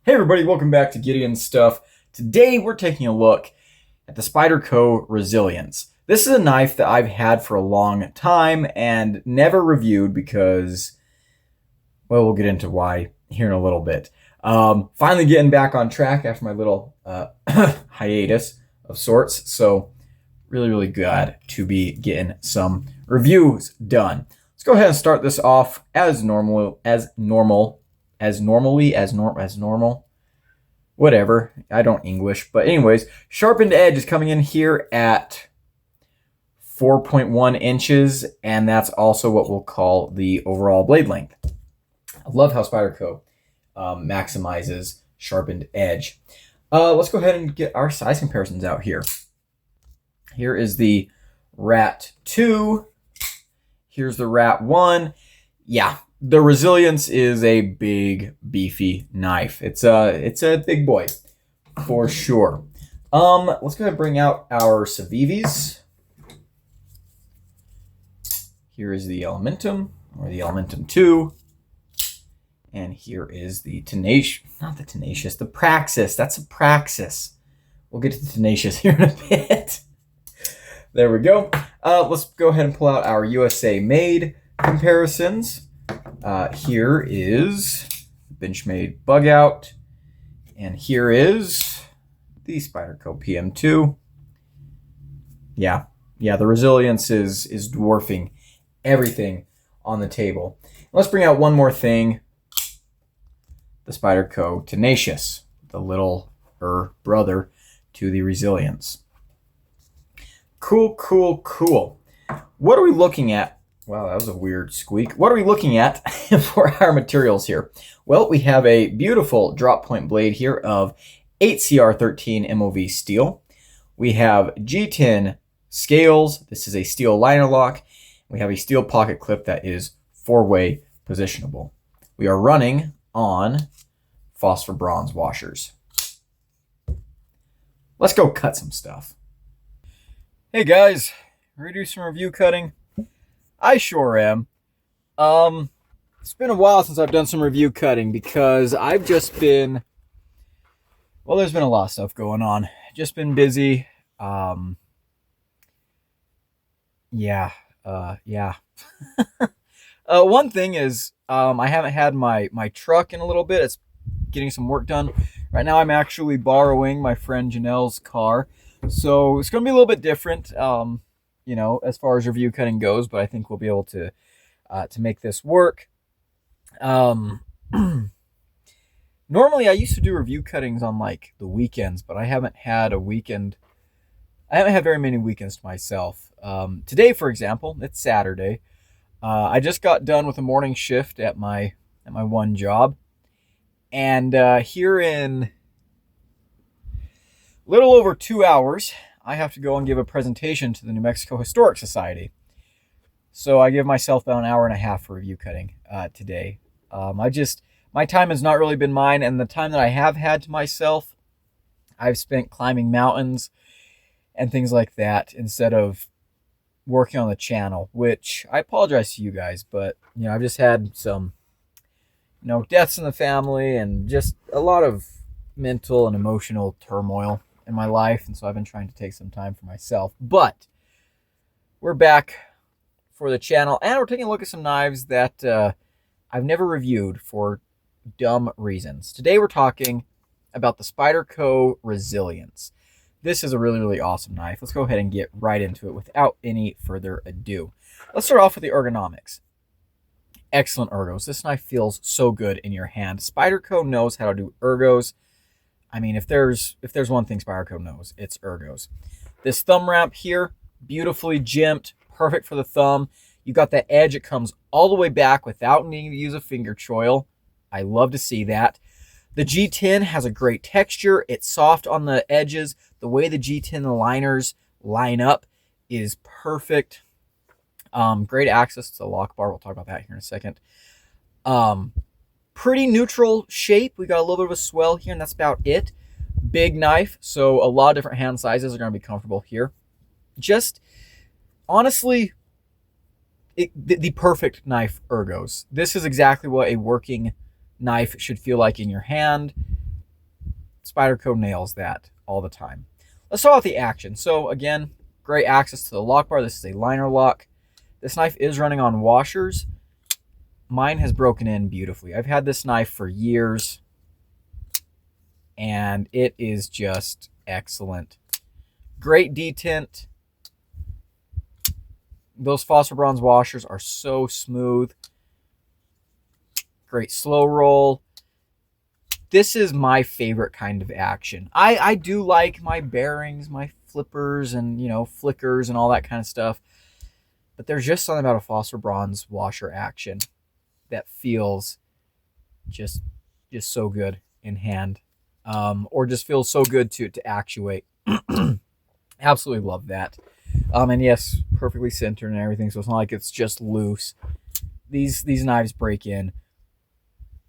Hey everybody, welcome back to Gideon Stuff. Today we're taking a look at the Spyderco Resilience. This is a knife that I've had for a long time and never reviewed because, well, we'll get into why here in a little bit. Finally getting back on track after my little hiatus of sorts, so really glad to be getting some reviews done. Let's go ahead and start this off as normal. Whatever, I don't English, but anyways, sharpened edge is coming in here at 4.1 inches, and that's also what we'll call the overall blade length. I love how Spyderco maximizes sharpened edge. Let's go ahead and get our size comparisons out here. Here is the Rat 2. Here's the Rat 1. Yeah, the Resilience is a big, beefy knife. It's a big boy, for sure. Let's go ahead and bring out our Civivis. Here is the Elementum, or the Elementum 2. And here is the the Praxis. That's a Praxis. We'll get to the Tenacious here in a bit. There we go. Let's go ahead and pull out our USA made comparisons. Here is Benchmade Bug Out, and here is the Spyderco PM2. Yeah, the Resilience is dwarfing everything on the table. Let's bring out one more thing. The Spyderco Tenacious, the little brother to the Resilience. Cool. What are we looking at? Wow, that was a weird squeak. What are we looking at for our materials here? Well, we have a beautiful drop point blade here of 8CR13 MOV steel. We have G10 scales. This is a steel liner lock. We have a steel pocket clip that is 4-way positionable. We are running on phosphor bronze washers. Let's go cut some stuff. Hey guys, ready to do some review cutting? I sure am. It's been a while since I've done some review cutting because I've just been, well, there's been a lot of stuff going on. Just been busy. One thing is, I haven't had my truck in a little bit. It's getting some work done. Right now I'm actually borrowing my friend Janelle's car. So it's going to be a little bit different, as far as review cutting goes, but I think we'll be able to make this work. Normally I used to do review cuttings on like the weekends, but I haven't had very many weekends to myself. Today, for example, it's Saturday. I just got done with a morning shift at my one job, and here in little over 2 hours, I have to go and give a presentation to the New Mexico Historic Society. So I give myself about an hour and a half for review cutting today. My time has not really been mine, and the time that I have had to myself, I've spent climbing mountains and things like that instead of working on the channel, which I apologize to you guys, but I've just had some deaths in the family and just a lot of mental and emotional turmoil in my life, and so I've been trying to take some time for myself. But we're back for the channel, and we're taking a look at some knives that I've never reviewed for dumb reasons. Today we're talking about the Spyderco Resilience. This is a really awesome knife. Let's go ahead and get right into it without any further ado. Let's start off with the ergonomics. Excellent ergos. This knife feels so good in your hand. Spyderco knows how to do ergos. I mean, if there's one thing Spyderco knows, it's ergos. This thumb ramp here, beautifully jimped, perfect for the thumb. You got that edge. It comes all the way back without needing to use a finger choil. I love to see that. The G10 has a great texture. It's soft on the edges. The way the G10 liners line up is perfect. Great access to the lock bar. We'll talk about that here in a second. Pretty neutral shape. We got a little bit of a swell here, and that's about it. Big knife, so a lot of different hand sizes are going to be comfortable here. Just honestly, the perfect knife ergos. This is exactly what a working knife should feel like in your hand. Spyderco nails that all the time. Let's talk about the action. So again, great access to the lock bar. This is a liner lock. This knife is running on washers. Mine has broken in beautifully. I've had this knife for years, and it is just excellent. Great detent. Those phosphor bronze washers are so smooth. Great slow roll. This is my favorite kind of action. I do like my bearings, my flippers, and, you know, flickers and all that kind of stuff. But there's just something about a phosphor bronze washer action that feels just so good in hand, or just feels so good to actuate. Absolutely love that. And yes, perfectly centered and everything, so it's not like it's just loose. These knives break in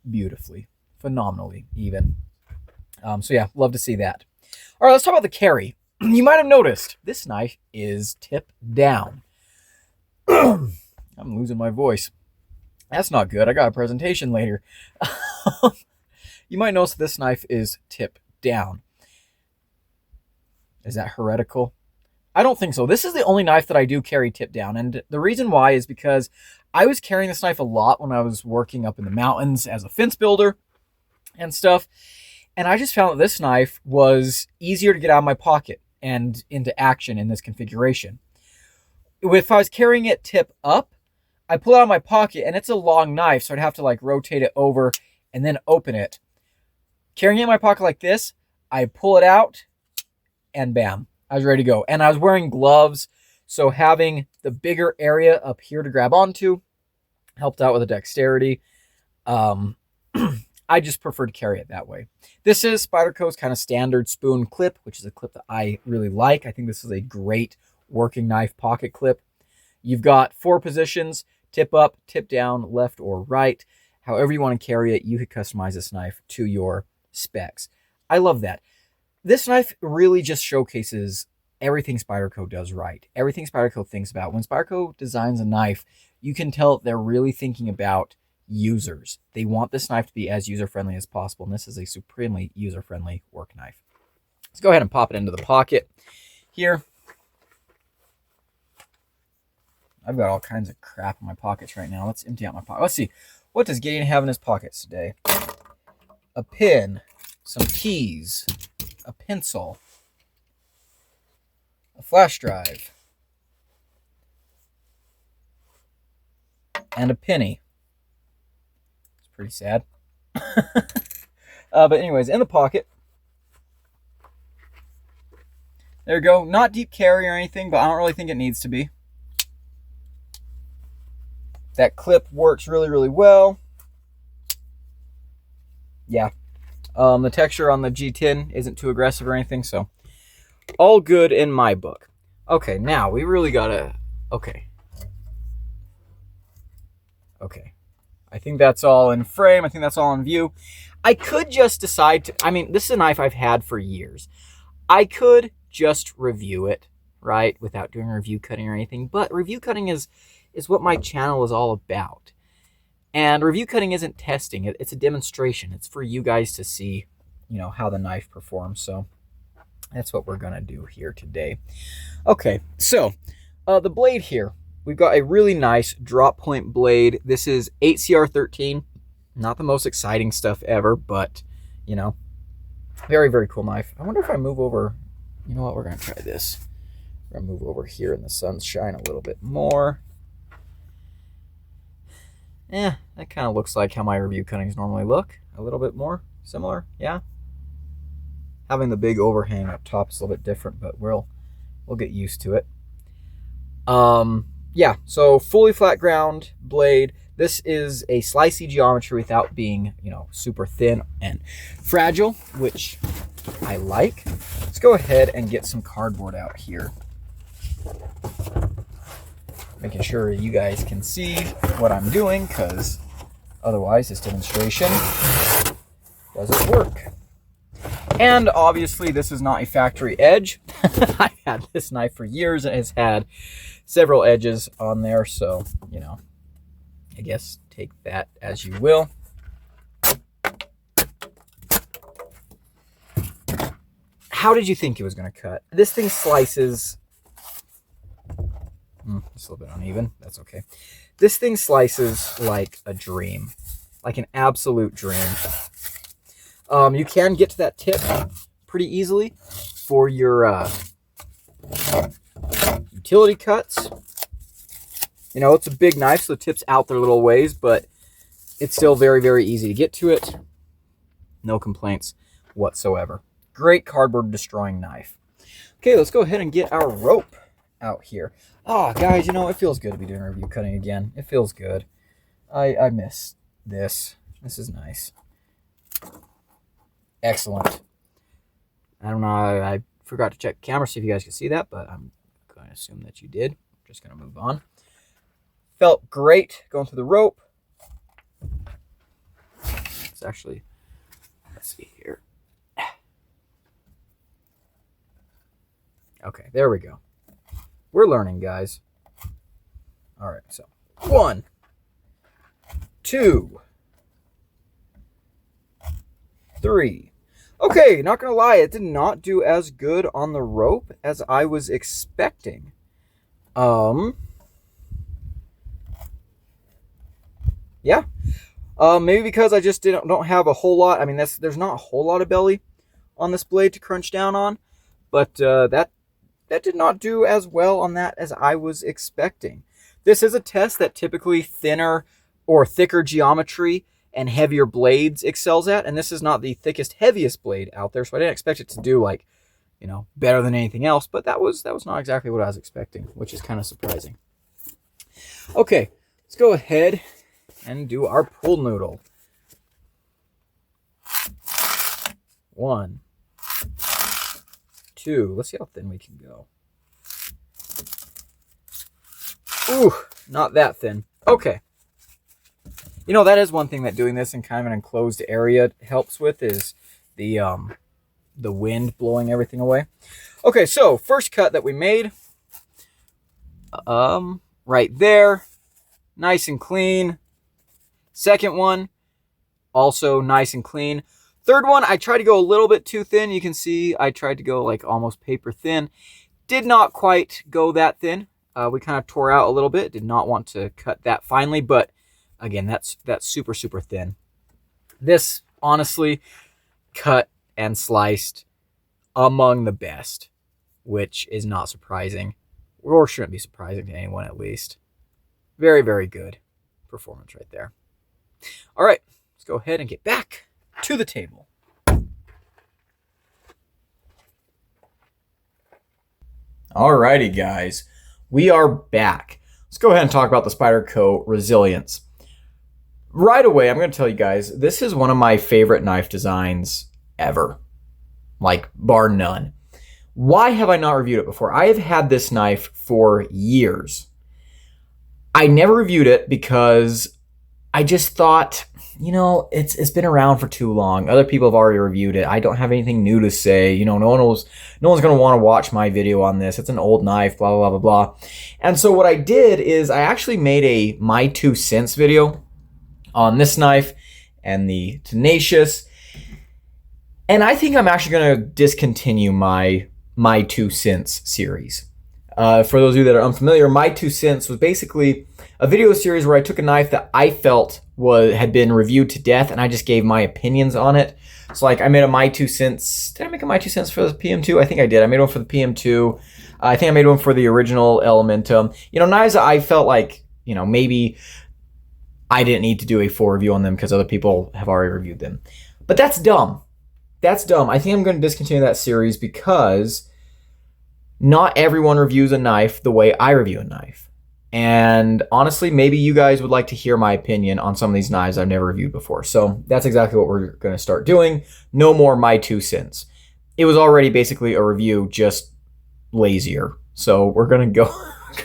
beautifully, phenomenally even. So yeah, love to see that. All right, let's talk about the carry. You might have noticed this knife is tip down. I'm losing my voice. That's not good. I got a presentation later. You might notice this knife is tip down. Is that heretical? I don't think so. This is the only knife that I do carry tip down. And the reason why is because I was carrying this knife a lot when I was working up in the mountains as a fence builder and stuff. And I just found that this knife was easier to get out of my pocket and into action in this configuration. If I was carrying it tip up, I pull it out of my pocket, and it's a long knife, so I'd have to like rotate it over and then open it. Carrying it in my pocket like this, I pull it out, and bam, I was ready to go. And I was wearing gloves, so having the bigger area up here to grab onto helped out with the dexterity. I just prefer to carry it that way. This is Spyderco's kind of standard spoon clip, which is a clip that I really like. I think this is a great working knife pocket clip. You've got 4 positions: tip up, tip down, left or right. However you want to carry it, you could customize this knife to your specs. I love that. This knife really just showcases everything Spyderco does right. Everything Spyderco thinks about. When Spyderco designs a knife, you can tell they're really thinking about users. They want this knife to be as user-friendly as possible, and this is a supremely user-friendly work knife. Let's go ahead and pop it into the pocket here. I've got all kinds of crap in my pockets right now. Let's empty out my pocket. Let's see. What does Gideon have in his pockets today? A pen, some keys, a pencil, a flash drive, and a penny. It's pretty sad. But anyways, in the pocket. There you go. Not deep carry or anything, but I don't really think it needs to be. That clip works really, really well. Yeah. The texture on the G10 isn't too aggressive or anything, so all good in my book. Okay, now we really gotta... Okay. I think that's all in frame. I think that's all in view. I could just decide to... I mean, this is a knife I've had for years. I could just review it, right, without doing review cutting or anything, but review cutting is what my channel is all about. And review cutting isn't testing. It's a demonstration. It's for you guys to see, you know, how the knife performs. So that's what we're going to do here today. Okay, so the blade here. We've got a really nice drop point blade. This is 8CR13. Not the most exciting stuff ever, but, you know, very, very cool knife. I wonder if I move over. You know what? We're going to try this. We're going to move over here in the sunshine a little bit more. That kind of looks like how my review cuttings normally look. A little bit more similar, yeah. Having the big overhang up top is a little bit different, but we'll get used to it. Yeah, so fully flat ground blade. This is a slicey geometry without being, you know, super thin and fragile, which I like. Let's go ahead and get some cardboard out here. Making sure you guys can see what I'm doing, because otherwise this demonstration doesn't work. And obviously this is not a factory edge. I've had this knife for years and it's had several edges on there, so, you know, I guess take that as you will. how did you think it was going to cut? This thing slices... it's a little bit uneven. That's okay. This thing slices like a dream. Like an absolute dream. You can get to that tip pretty easily for your utility cuts. You know, it's a big knife, so the tip's out there a little ways, but it's still very, very easy to get to it. No complaints whatsoever. Great cardboard destroying knife. Okay, let's go ahead and get our rope out here. Oh, guys, you know, it feels good to be doing review cutting again. It feels good. I miss this. This is nice. Excellent. I don't know, I forgot to check the camera, see if you guys can see that, but I'm going to assume that you did. I'm just going to move on. Felt great going through the rope. It's actually, let's see here. Okay, there we go. We're learning, guys. All right, so 1, 2, 3. Okay, not gonna lie, it did not do as good on the rope as I was expecting. Yeah. Maybe because I just don't have a whole lot. I mean, there's not a whole lot of belly on this blade to crunch down on, but that did not do as well on that as I was expecting. This is a test that typically thinner or thicker geometry and heavier blades excels at, and this is not the thickest, heaviest blade out there, so I didn't expect it to do, like, you know, better than anything else, but that was not exactly what I was expecting, which is kind of surprising. Okay, let's go ahead and do our pool noodle. 1, 2. Let's see how thin we can go. Ooh, not that thin. Okay. You know, that is one thing that doing this in kind of an enclosed area helps with, is the wind blowing everything away. Okay, so first cut that we made, right there, nice and clean. Second one, also nice and clean. Third one, I tried to go a little bit too thin. You can see I tried to go like almost paper thin. Did not quite go that thin. We kind of tore out a little bit. Did not want to cut that finely, but again, that's super, super thin. This, honestly, cut and sliced among the best, which is not surprising, or shouldn't be surprising to anyone at least. Very, very good performance right there. All right, let's go ahead and get back to the table. Alrighty, guys, we are back. Let's go ahead and talk about the Spyderco Resilience. Right away, I'm going to tell you guys, this is one of my favorite knife designs ever. Like, bar none. Why have I not reviewed it before? I have had this knife for years. I never reviewed it because I just thought, you know, it's been around for too long. Other people have already reviewed it. I don't have anything new to say. You know, no one's going to want to watch my video on this. It's an old knife, blah, blah, blah, blah, blah. And so what I did is I actually made a My 2 Cents video on this knife and the Tenacious. And I think I'm actually going to discontinue my 2 Cents series. For those of you that are unfamiliar, My 2 Cents was basically a video series where I took a knife that I felt had been reviewed to death, and I just gave my opinions on it. So, like, I made a My 2 Cents. Did I make a My 2 Cents for the PM2? I think I did. I made one for the PM2. I think I made one for the original Elementum. You know, knives that I felt like, you know, maybe I didn't need to do a full review on them because other people have already reviewed them. But that's dumb. That's dumb. I think I'm going to discontinue that series because not everyone reviews a knife the way I review a knife. And honestly, maybe you guys would like to hear my opinion on some of these knives I've never reviewed before. So that's exactly what we're going to start doing. No more My 2 Cents. It was already basically a review, just lazier. So we're going to go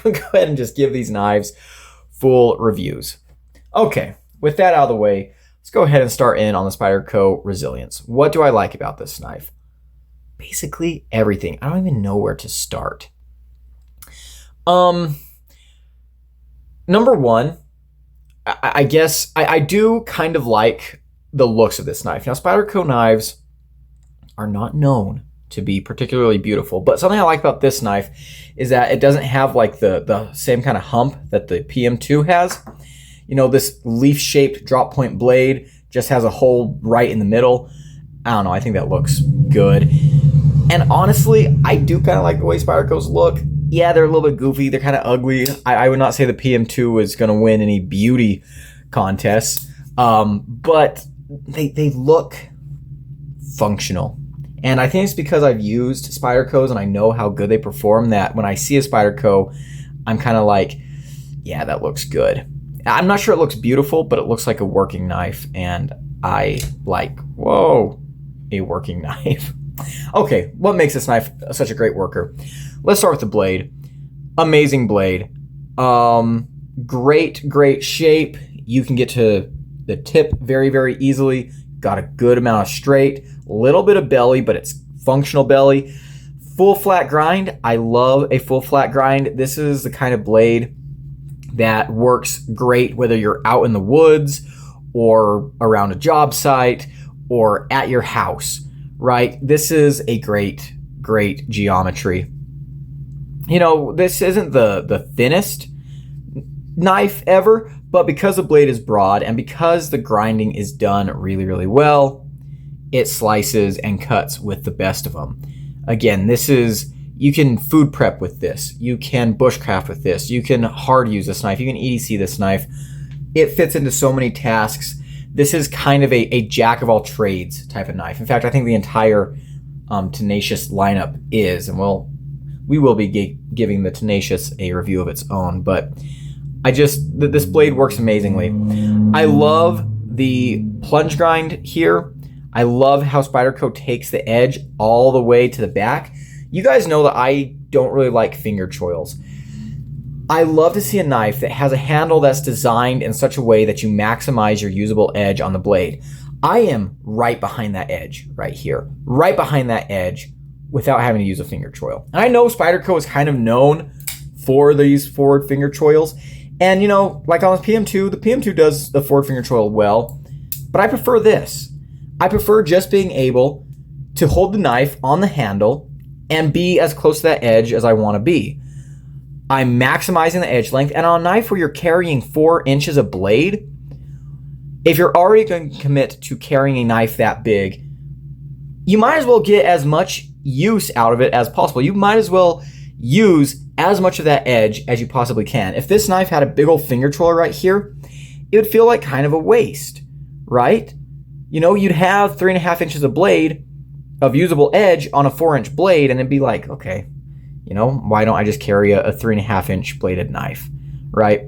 ahead and just give these knives full reviews. Okay, with that out of the way, let's go ahead and start in on the Spyderco Resilience. What do I like about this knife? Basically everything. I don't even know where to start. Number one, I guess I do kind of like the looks of this knife. Now, Spyderco knives are not known to be particularly beautiful. But something I like about this knife is that it doesn't have like the same kind of hump that the PM2 has. You know, this leaf-shaped drop point blade just has a hole right in the middle. I don't know, I think that looks good. And honestly, I do kind of like the way Spydercos look. Yeah, they're a little bit goofy, they're kind of ugly. I would not say the PM2 is going to win any beauty contests, but they look functional. And I think it's because I've used Spydercos and I know how good they perform that when I see a Spyderco, I'm kind of like, yeah, that looks good. I'm not sure it looks beautiful, but it looks like a working knife, and I like, whoa, a working knife. Okay, what makes this knife such a great worker? Let's start with the blade. Amazing blade. Great shape. You can get to the tip very, very easily. Got a good amount of straight, little bit of belly, but it's functional belly. Full flat grind. I love a full flat grind. This is the kind of blade that works great whether you're out in the woods or around a job site or at your house, right? This is a great geometry. You know, this isn't the thinnest knife ever, but because the blade is broad and because the grinding is done really, really well, it slices and cuts with the best of them. Again, this is, you can food prep with this. You can bushcraft with this. You can hard use this knife. You can EDC this knife. It fits into so many tasks. This is kind of a jack of all trades type of knife. In fact, I think the entire Tenacious lineup is, and we will be giving the Tenacious a review of its own, but this blade works amazingly. I love the plunge grind here. I love how Spyderco takes the edge all the way to the back. You guys know that I don't really like finger choils. I love to see a knife that has a handle that's designed in such a way that you maximize your usable edge on the blade. I am right behind that edge right here, right behind that edge without having to use a finger choil. And I know Spyderco is kind of known for these forward finger choils. And you know, like on the PM2 does the forward finger choil well, but I prefer this. I prefer just being able to hold the knife on the handle and be as close to that edge as I want to be. I'm maximizing the edge length, and on a knife where you're carrying 4 inches of blade, if you're already going to commit to carrying a knife that big, you might as well get as much use out of it as possible. You might as well use as much of that edge as you possibly can. If this knife had a big old finger choil right here, it would feel like kind of a waste, right? You know, you'd have 3.5 inches of blade, of usable edge on a 4-inch blade, and it'd be like, okay, you know, why don't I just carry a 3.5-inch bladed knife, right?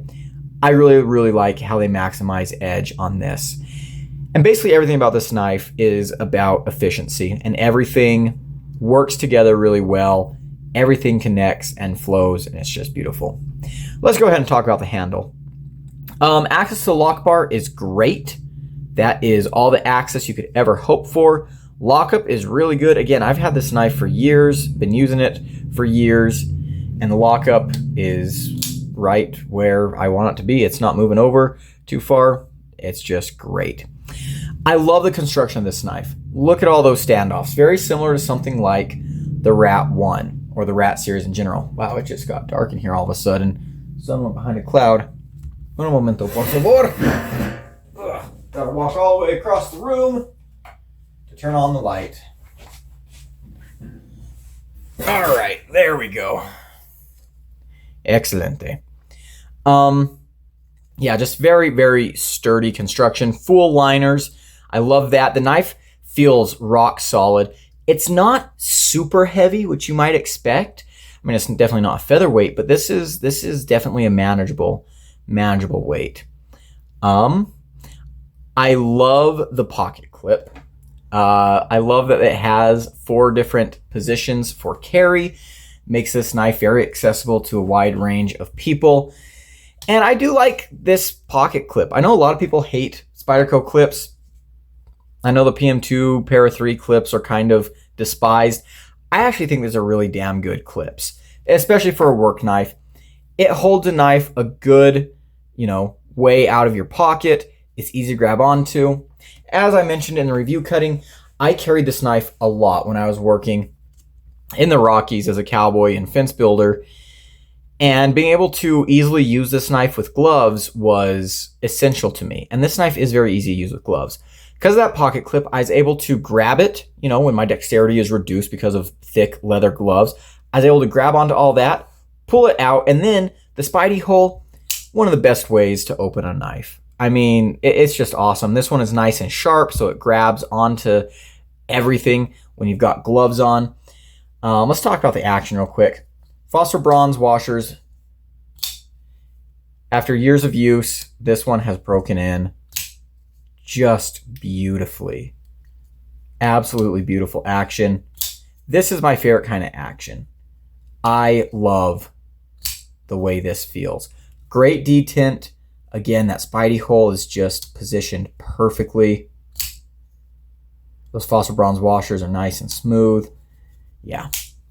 I really like how they maximize edge on this. And basically everything about this knife is about efficiency, and everything works together really well. Everything connects and flows, and it's just beautiful. Let's go ahead and talk about the handle. Access to the lock bar is great. That is all the access you could ever hope for. Lockup is really good. Again, I've had this knife for years, been using it for years, and the lockup is right where I want it to be. It's not moving over too far. It's just great. I love the construction of this knife. Look at all those standoffs. Very similar to something like the Rat 1 or the Rat series in general. Wow, it just got dark in here all of a sudden. Sun went behind a cloud. Un momento, por favor. Gotta walk all the way across the room to turn on the light. All right, there we go. Excelente. Yeah, just very sturdy construction. Full liners. I love that. The knife feels rock solid. It's not super heavy, which you might expect. I mean, it's definitely not a featherweight, but this is definitely a manageable weight. I love the pocket clip. I love that it has 4 different positions for carry. Makes this knife very accessible to a wide range of people. And I do like this pocket clip. I know a lot of people hate Spyderco clips. I know the PM2 Para 3 clips are kind of despised. I actually think these are really damn good clips, especially for a work knife. It holds a knife a good, way out of your pocket. It's easy to grab onto. As I mentioned in the review cutting, I carried this knife a lot when I was working. in the Rockies as a cowboy and fence builder. And being able to easily use this knife with gloves was essential to me. And this knife is very easy to use with gloves. Because of that pocket clip, I was able to grab it, when my dexterity is reduced because of thick leather gloves. I was able to grab onto all that, pull it out, and then the Spidey hole, one of the best ways to open a knife. I mean, it's just awesome. This one is nice and sharp, so it grabs onto everything when you've got gloves on. Let's talk about the action real quick. Phosphor bronze washers. After years of use, this one has broken in just beautifully. Absolutely beautiful action. This is my favorite kind of action. I love the way this feels. Great detint. Again, that Spidey hole is just positioned perfectly. Those phosphor bronze washers are nice and smooth. Yeah,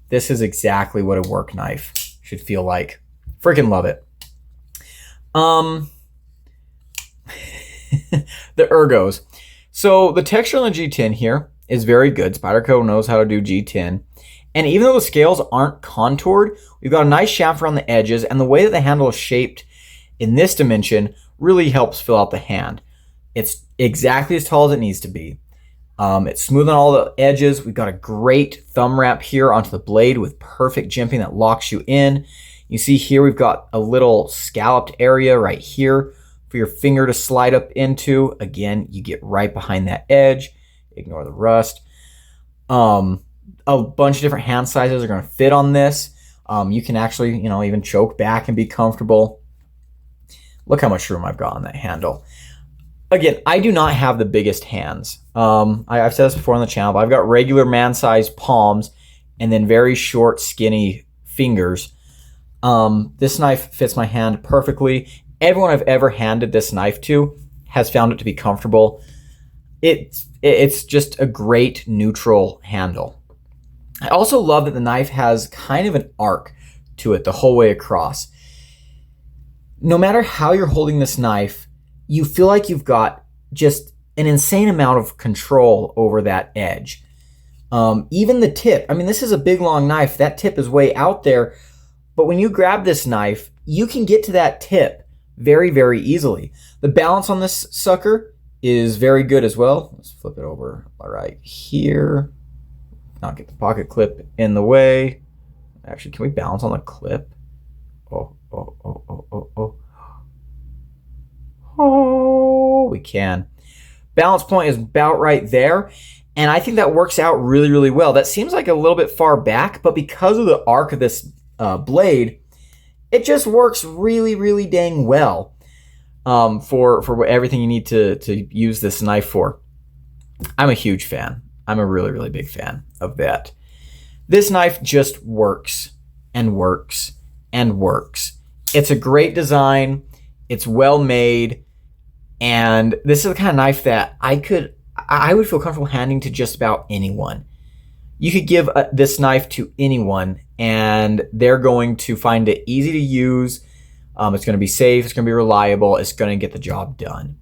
this is exactly what a work knife should feel like. Freaking love it. The ergos. So the texture on the G10 here is very good. Spyderco knows how to do G10. And even though the scales aren't contoured, we've got a nice shaft around the edges, and the way that the handle is shaped in this dimension really helps fill out the hand. It's exactly as tall as it needs to be. It's smooth on all the edges. We've got a great thumb wrap here onto the blade with perfect jimping that locks you in. You see here we've got a little scalloped area right here for your finger to slide up into. Again, you get right behind that edge. Ignore the rust. A bunch of different hand sizes are going to fit on this. You can actually, even choke back and be comfortable. Look how much room I've got on that handle. Again, I do not have the biggest hands. I've said this before on the channel, but I've got regular man-sized palms and then very short, skinny fingers. This knife fits my hand perfectly. Everyone I've ever handed this knife to has found it to be comfortable. It's just a great neutral handle. I also love that the knife has kind of an arc to it the whole way across. No matter how you're holding this knife, you feel like you've got just an insane amount of control over that edge. Even the tip, this is a big long knife. That tip is way out there. But when you grab this knife, you can get to that tip very, very easily. The balance on this sucker is very good as well. Let's flip it over right here. Not get the pocket clip in the way. Actually, can we balance on the clip? Oh, we can. Balance point is about right there. And I think that works out really, really well. That seems like a little bit far back, but because of the arc of this blade, it just works really, really dang well for everything you need to use this knife for. I'm a huge fan. I'm a really, really big fan of that. This knife just works and works and works. It's a great design. It's well made. And this is the kind of knife that I would feel comfortable handing to just about anyone. You could give this knife to anyone and they're going to find it easy to use. It's going to be safe. It's going to be reliable. It's going to get the job done.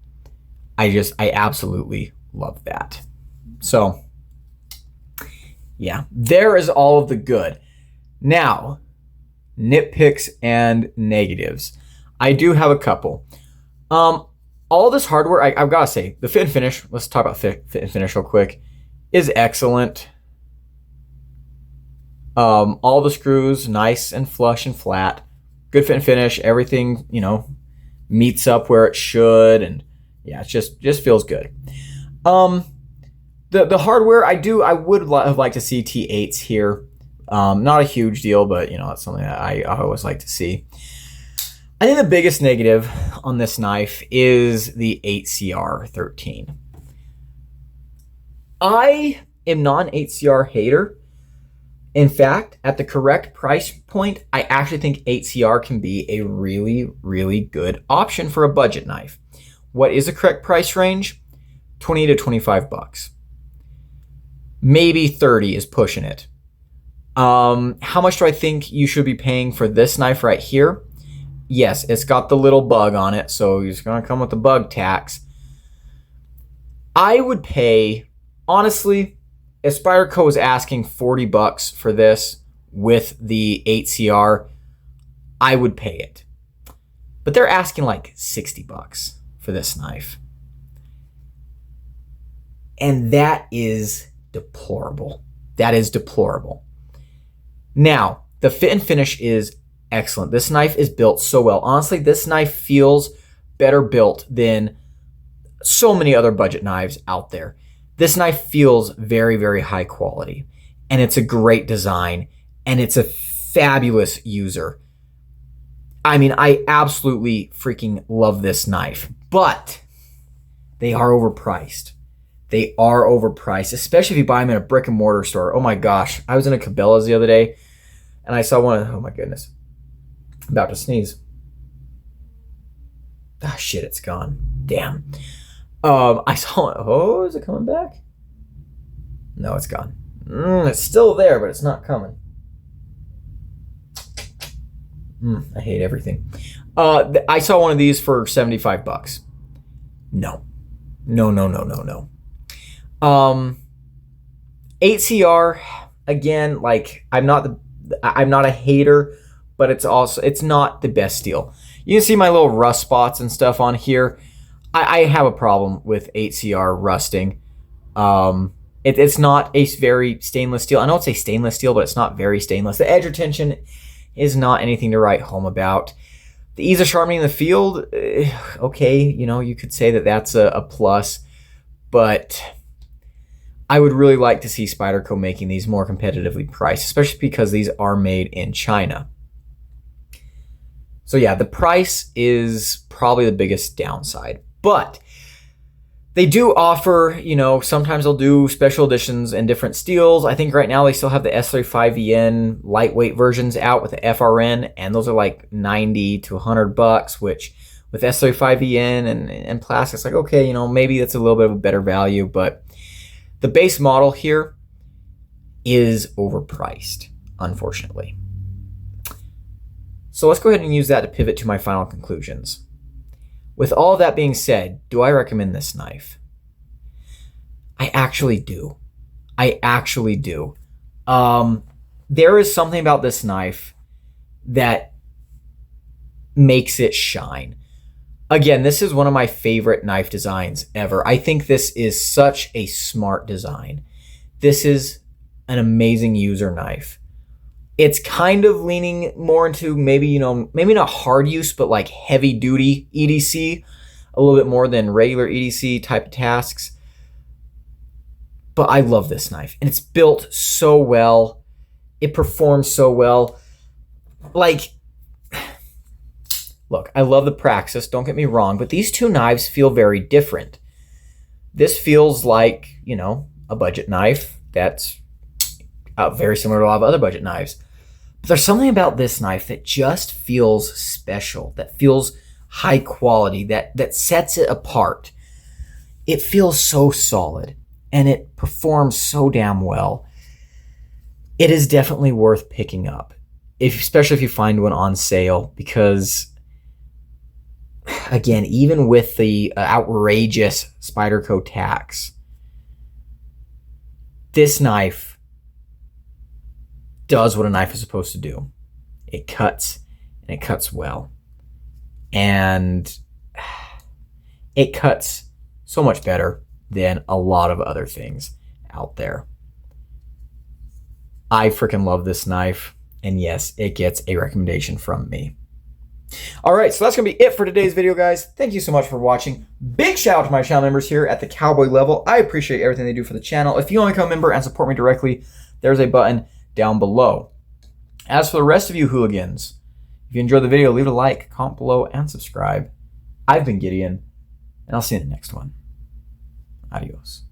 I absolutely love that. So, yeah, there is all of the good. Now, nitpicks and negatives. I do have a couple. All this hardware, I've got to say, the fit and finish, let's talk about fit and finish real quick, is excellent. All the screws, nice and flush and flat. Good fit and finish. Everything, meets up where it should. And yeah, it just feels good. The hardware, I would have liked to see T8s here. Not a huge deal, but that's something that I always like to see. I think the biggest negative on this knife is the 8CR13. I am not an 8CR hater. In fact, at the correct price point, I actually think 8CR can be a really, really good option for a budget knife. What is the correct price range? 20 to 25 bucks. Maybe 30 is pushing it. How much do I think you should be paying for this knife right here? Yes, it's got the little bug on it, so it's going to come with the bug tax. I would pay, honestly, if Spyderco is asking $40 for this with the 8CR, I would pay it. But they're asking like $60 for this knife. And that is deplorable. That is deplorable. Now, the fit and finish is excellent. This knife is built so well. Honestly, this knife feels better built than so many other budget knives out there. This knife feels very, very high quality, and it's a great design, and it's a fabulous user. I mean, I absolutely freaking love this knife, but they are overpriced. They are overpriced, especially if you buy them in a brick and mortar store. Oh my gosh. I was in a Cabela's the other day and I saw one. Oh my goodness. I'm about to sneeze. Ah, shit, it's gone. Damn. I saw, oh, is it coming back? No, it's gone. It's still there, but it's not coming. I hate everything. I saw one of these for $75. No. 8CR, again, like I'm not a hater, but it's not the best steel. You can see my little rust spots and stuff on here. I have a problem with 8CR rusting. It's not a very stainless steel. I know it's a stainless steel, but it's not very stainless. The edge retention is not anything to write home about. The ease of sharpening in the field, okay, you could say that that's a plus, but I would really like to see Spyderco making these more competitively priced, especially because these are made in China. So yeah, the price is probably the biggest downside, but they do offer, sometimes they'll do special editions and different steels. I think right now they still have the S35EN lightweight versions out with the FRN, and those are like $90 to $100, which with S35EN and plastics, like, okay, maybe that's a little bit of a better value, but the base model here is overpriced, unfortunately. So let's go ahead and use that to pivot to my final conclusions. With all that being said, do I recommend this knife? I actually do. There is something about this knife that makes it shine. Again, this is one of my favorite knife designs ever. I think this is such a smart design. This is an amazing user knife. It's kind of leaning more into maybe not hard use, but like heavy duty EDC, a little bit more than regular EDC type of tasks. But I love this knife, and it's built so well. It performs so well. Like, look, I love the Praxis, don't get me wrong, but these two knives feel very different. This feels like, a budget knife that's very similar to a lot of other budget knives. But there's something about this knife that just feels special, that feels high quality, that sets it apart. It feels so solid, and it performs so damn well. It is definitely worth picking up, especially if you find one on sale, because again, even with the outrageous Spyderco tax, this knife does what a knife is supposed to do. It cuts, and it cuts well. And it cuts so much better than a lot of other things out there. I freaking love this knife, and yes, it gets a recommendation from me. All right, so that's going to be it for today's video, guys. Thank you so much for watching. Big shout out to my channel members here at the Cowboy level. I appreciate everything they do for the channel. If you want to become a member and support me directly, there's a button down below. As for the rest of you hooligans, if you enjoyed the video, leave it a like, comment below, and subscribe. I've been Gideon, and I'll see you in the next one. Adios.